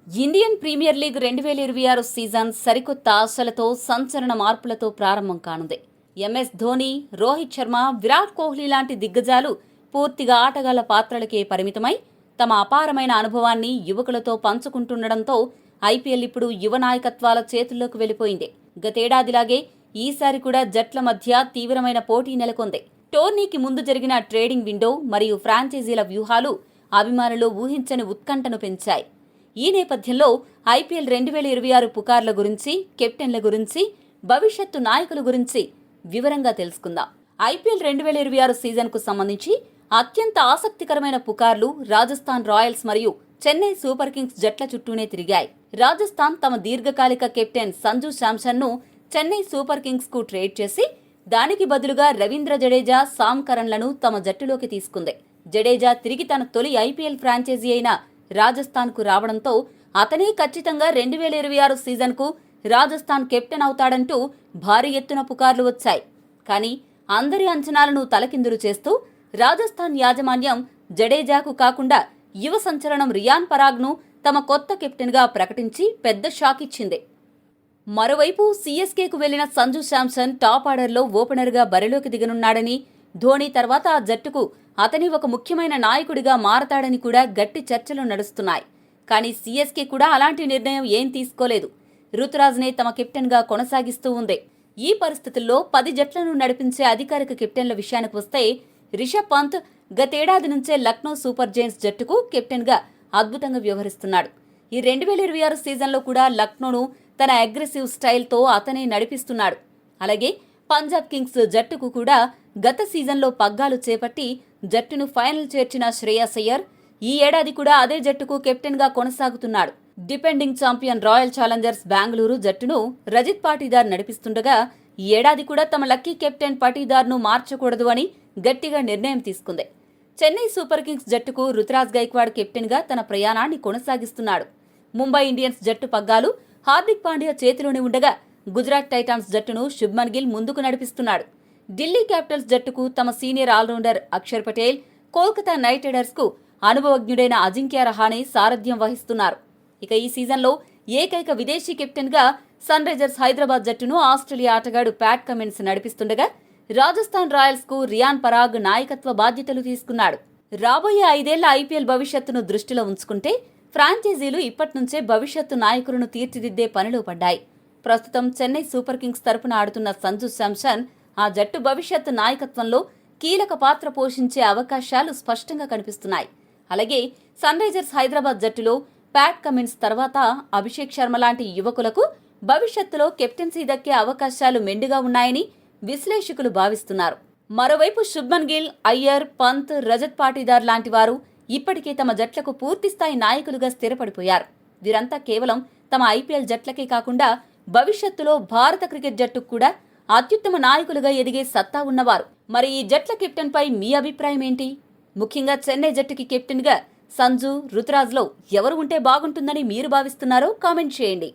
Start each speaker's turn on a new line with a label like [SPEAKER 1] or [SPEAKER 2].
[SPEAKER 1] Indian premier league 2026 season సరికొత్త ఆశలతో సంచలన మార్పులతో ప్రారంభం కానుంది. ఎంఎస్ ధోని, రోహిత్ శర్మ, విరాట్ కోహ్లీ లాంటి దిగ్గజాలు పూర్తిగా ఆటగాళ్ల పాత్రలకే పరిమితమై తమ అపారమైన అనుభవాన్ని యువకులతో పంచుకుంటుండటంతో ఐపీఎల్ ఇప్పుడు యువ నాయకత్వాల చేతుల్లోకి వెళ్లిపోయింది. గతేడాదిలాగే ఈసారి కూడా జట్ల మధ్య తీవ్రమైన పోటీ నెలకొంది. టోర్నీకి ముందు జరిగిన ట్రేడింగ్ విండో మరియు ఫ్రాంచైజీల వ్యూహాలు అభిమానులు ఊహించని ఉత్కంఠను పెంచాయి. ఈ నేపథ్యంలో ఐపీఎల్ 2026 పుకార్ల గురించి, కెప్టెన్ల గురించి, భవిష్యత్తు నాయకుల గురించి వివరంగా తెలుసుకుందాం. ఐపీఎల్ 2026 సీజన్కు సంబంధించి అత్యంత ఆసక్తికరమైన పుకార్లు రాజస్థాన్ రాయల్స్ మరియు చెన్నై సూపర్ కింగ్స్ జట్ల చుట్టూనే తిరిగాయి. రాజస్థాన్ తమ దీర్ఘకాలిక కెప్టెన్ సంజు శాంసన్ను చెన్నై సూపర్ కింగ్స్ కు ట్రేడ్ చేసి దానికి బదులుగా రవీంద్ర జడేజా, సామ్ కరణ్లను తమ జట్టులోకి తీసుకుంది. జడేజా తిరిగి తన తొలి ఐపీఎల్ ఫ్రాంచైజీ అయిన రాజస్థాన్ కు రావడంతో అతనే ఖచ్చితంగా 2026 సీజన్ కు రాజస్థాన్ కెప్టెన్ అవుతాడంటూ భారీ ఎత్తున పుకార్లు వచ్చాయి. కానీ అందరి అంచనాలను తలకిందులు చేస్తూ రాజస్థాన్ యాజమాన్యం జడేజాకు కాకుండా యువ సంచలనం రియాన్ పరాగ్ను తమ కొత్త కెప్టెన్ గా ప్రకటించి పెద్ద షాక్ ఇచ్చింది. మరోవైపు సీఎస్కేకు వెళ్లిన సంజు శాంసన్ టాప్ ఆర్డర్లో ఓపెనర్గా బరిలోకి దిగనున్నాడని, ధోని తర్వాత ఆ జట్టుకు అతని ఒక ముఖ్యమైన నాయకుడిగా మారతాడని కూడా గట్టి చర్చలు నడుస్తున్నాయి. కానీ సీఎస్కే కూడా అలాంటి నిర్ణయం ఏం తీసుకోలేదు. రుతురాజ్నే తమ కెప్టెన్గా కొనసాగిస్తూ ఉంది. ఈ పరిస్థితుల్లో 10 జట్లను నడిపించే అధికారిక కెప్టెన్ల విషయానికి వస్తే రిషబ్ పంత్ గతేడాది నుంచే లక్నో సూపర్ జైంట్స్ జట్టుకు కెప్టెన్గా అద్భుతంగా వ్యవహరిస్తున్నాడు. ఈ 2026 సీజన్లో కూడా లక్నోను తన అగ్రెసివ్ స్టైల్తో అతనే నడిపిస్తున్నాడు. అలాగే పంజాబ్ కింగ్స్ జట్టుకు కూడా గత సీజన్లో పగ్గాలు చేపట్టి జట్టును ఫైనల్ చేర్చిన శ్రేయస్ అయ్యర్ ఈ ఏడాది కూడా అదే జట్టుకు కెప్టెన్గా కొనసాగుతున్నాడు. Defending champion Royal Challengers Bengaluru జట్టును రజిత్ పాటీదార్ నడిపిస్తుండగా ఈ ఏడాది కూడా తమ లక్కీ కెప్టెన్ పాటీదార్ను మార్చకూడదు అని గట్టిగా నిర్ణయం తీసుకుంది. చెన్నై సూపర్ కింగ్స్ జట్టుకు రుతురాజ్ గైక్వాడ్ కెప్టెన్గా తన ప్రయాణాన్ని కొనసాగిస్తున్నాడు. ముంబై ఇండియన్స్ జట్టు పగ్గాలు హార్దిక్ పాండ్యా చేతిలోనే ఉండగా గుజరాత్ టైటాన్స్ జట్టును శుభ్మన్ గిల్ ముందుకు నడిపిస్తున్నాడు. ఢిల్లీ క్యాపిటల్స్ జట్టుకు తమ senior all rounder Akshar Patel, Kolkata Knight Riders కు అనుభవజ్ఞుడైన అజింక్య రహానే సారథ్యం వహిస్తున్నారు. ఇక ఈ సీజన్లో ఏకైక విదేశీ కెప్టెన్ గా సన్ రైజర్స్ హైదరాబాద్ జట్టును ఆస్ట్రేలియా ఆటగాడు ప్యాట్ కమిన్స్ నడిపిస్తుండగా రాజస్థాన్ రాయల్స్ కు రియాన్ పరాగ్ నాయకత్వ బాధ్యతలు తీసుకున్నాడు. రాబోయే 5 ఏళ్ల ఐపీఎల్ భవిష్యత్తును దృష్టిలో ఉంచుకుంటే ఫ్రాంచైజీలు ఇప్పట్నుంచే భవిష్యత్తు నాయకులను తీర్చిదిద్దే పనిలో పడ్డాయి. ప్రస్తుతం చెన్నై సూపర్ కింగ్స్ తరపున ఆడుతున్న సంజు శాంసన్ ఆ జట్టు భవిష్యత్తు నాయకత్వంలో కీలక పాత్ర పోషించే అవకాశాలు స్పష్టంగా కనిపిస్తున్నాయి. అలాగే సన్ రైజర్స్ హైదరాబాద్ జట్టులో ప్యాట్ కమిన్స్ తర్వాత అభిషేక్ శర్మ లాంటి యువకులకు భవిష్యత్తులో కెప్టెన్సీ దక్కే అవకాశాలు మెండుగా ఉన్నాయని విశ్లేషకులు భావిస్తున్నారు. మరోవైపు శుభ్మన్ గిల్, అయ్యర్, పంత్, రజత్ పాటీదార్ లాంటి వారు ఇప్పటికే తమ జట్లకు పూర్తిస్థాయి నాయకులుగా స్థిరపడిపోయారు. వీరంతా కేవలం తమ ఐపీఎల్ జట్లకే కాకుండా భవిష్యత్తులో భారత క్రికెట్ జట్టుకు కూడా అత్యుత్తమ నాయకులుగా ఎదిగే సత్తా ఉన్నవారు. మరి ఈ జట్ల కెప్టెన్ పై మీ అభిప్రాయం ఏంటి? ముఖ్యంగా చెన్నై జట్టుకి కెప్టెన్ గా సంజు, రుతురాజ్లో ఎవరు ఉంటే బాగుంటుందని మీరు భావిస్తున్నారో కామెంట్ చేయండి.